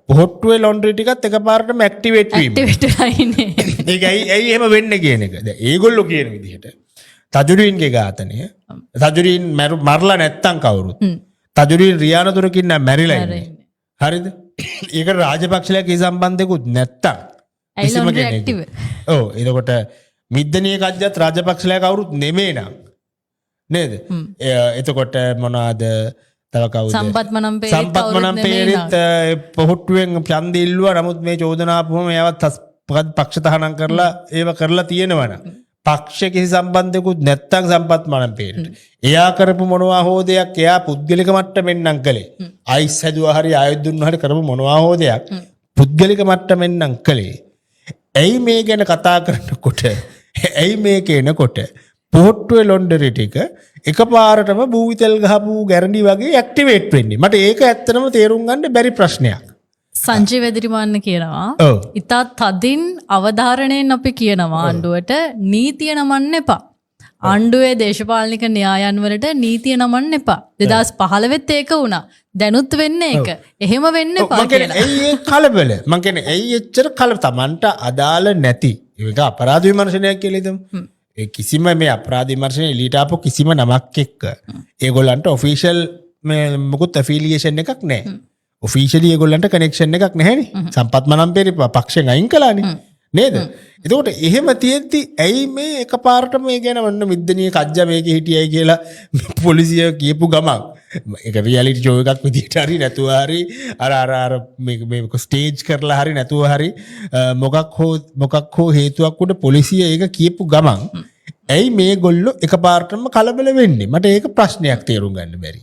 පොහොට්ටුවේ ලොන්ඩ්‍රි ටිකත් එකපාරටම ඇක්ටිවේට් වීම. ඒක ඇයි එහෙම වෙන්නේ කියන එක. දැන් ඒගොල්ලෝ කියන විදිහට තජුරීන්ගේ ඝාතනය තජුරීන් මරලා නැත්තම් කවුරුත් තජුරීන් රියානතුරකින් නම් මැරිලා ඉන්නේ. හරිද? ඒක රාජපක්ෂලා කී සම්බන්ධයකුත් නැත්තම් කිසිම කෙනෙක්. ඔව් එතකොට මිද්දනීය කජ්ජත් රාජපක්ෂලා කවුරුත් නෙමෙයි නම් නේද? එතකොට මොනවාද තව කවුද? සම්පත් මනම්පේරිත් පොහොට්ටුවෙන් ඡන්දෙ ඉල්ලුවා. නමුත් මේ චෝදනාපුවම එයාවත් පක්ෂ තහනම් කරලා ඒව කරලා තියෙනවනම් පක්ෂ කිසි සම්බන්ධයකුත් නැත්තම් සම්පත් මනම්පේරිට එයා කරපු මොනවා හෝ දෙයක් එයා පුද්ගලික මට්ටමින් නම් කළේ. අයිස් හැදුවා හරි ආයුධ දුන්නා හරි කරපු මොනවා හෝ දෙයක් පුද්ගලික මට්ටමින් නම් කළේ. ඇයි මේ ගැන කතා කරනකොට ඇයි මේ කියනකොට පොහොට්ටුවේ ලොන්ඩරි ටික එකපාරටම බූවිතෙල් ගහපු ගැරන්ඩි වගේ ඇක්ටිවේට් වෙන්නේ? මට ඒක ඇත්තටම තේරුම් ගන්න බැරි ප්‍රශ්නයක්. සංජය වැදිරිමාන්න කියනවා ඉතා තදින් අවධාරණයෙන් අපි කියනවා ආණ්ඩුවට නීතිය නමන්න එපා. ආණ්ඩුවේ දේශපාලනික න්‍යායන් වලට නීතිය නමන්න එපා. 2015 ඒක වුණා. දැනුත් වෙන්නේ ඒක. එහෙම වෙන්න එපා කියලා. ඇයි කලබල? මං කියන්නේ ඇයි එච්චර Tamanට අදාළ නැති. ඒක අපරාධ විමර්ශනයක් කියලා හිතමු. ඒ කිසිම මේ අපරාධ විමර්ශන එළියට ආපු කිසිම නමක් එක්ක ඒගොල්ලන්ට ඔෆිෂියල් මොකුත් ඇෆිලියේෂන් එකක් නැහැ. ඔෆිෂියලි ඒගොල්ලන්ට කනෙක්ෂන් එකක් නැහැනේ. සම්පත් මනම්පේරි පක්ෂයෙන් අයින් කළානේ. නේද? එතකොට එහෙම තියෙද්දි ඇයි මේ එකපාරට මේ ගැන වන්න මිද්දනීය කජ්ජා මේකේ හිටියයි කියලා පොලිසිය කියපු ගමන් ඒක රියැලිටි ෂෝ එකක් විදිහට හරි නැතුව හරි අර මේ ස්ටේජ් කරලා හරි නැතුව හරි මොකක් හෝ හේතුවක් උඩ පොලිසිය ඒක කියපු ගමන් ඇයි මේ ගොල්ලෝ එකපාරටම කලබල වෙන්නේ? මට ඒක ප්‍රශ්නයක් තේරුම් ගන්න බැරි.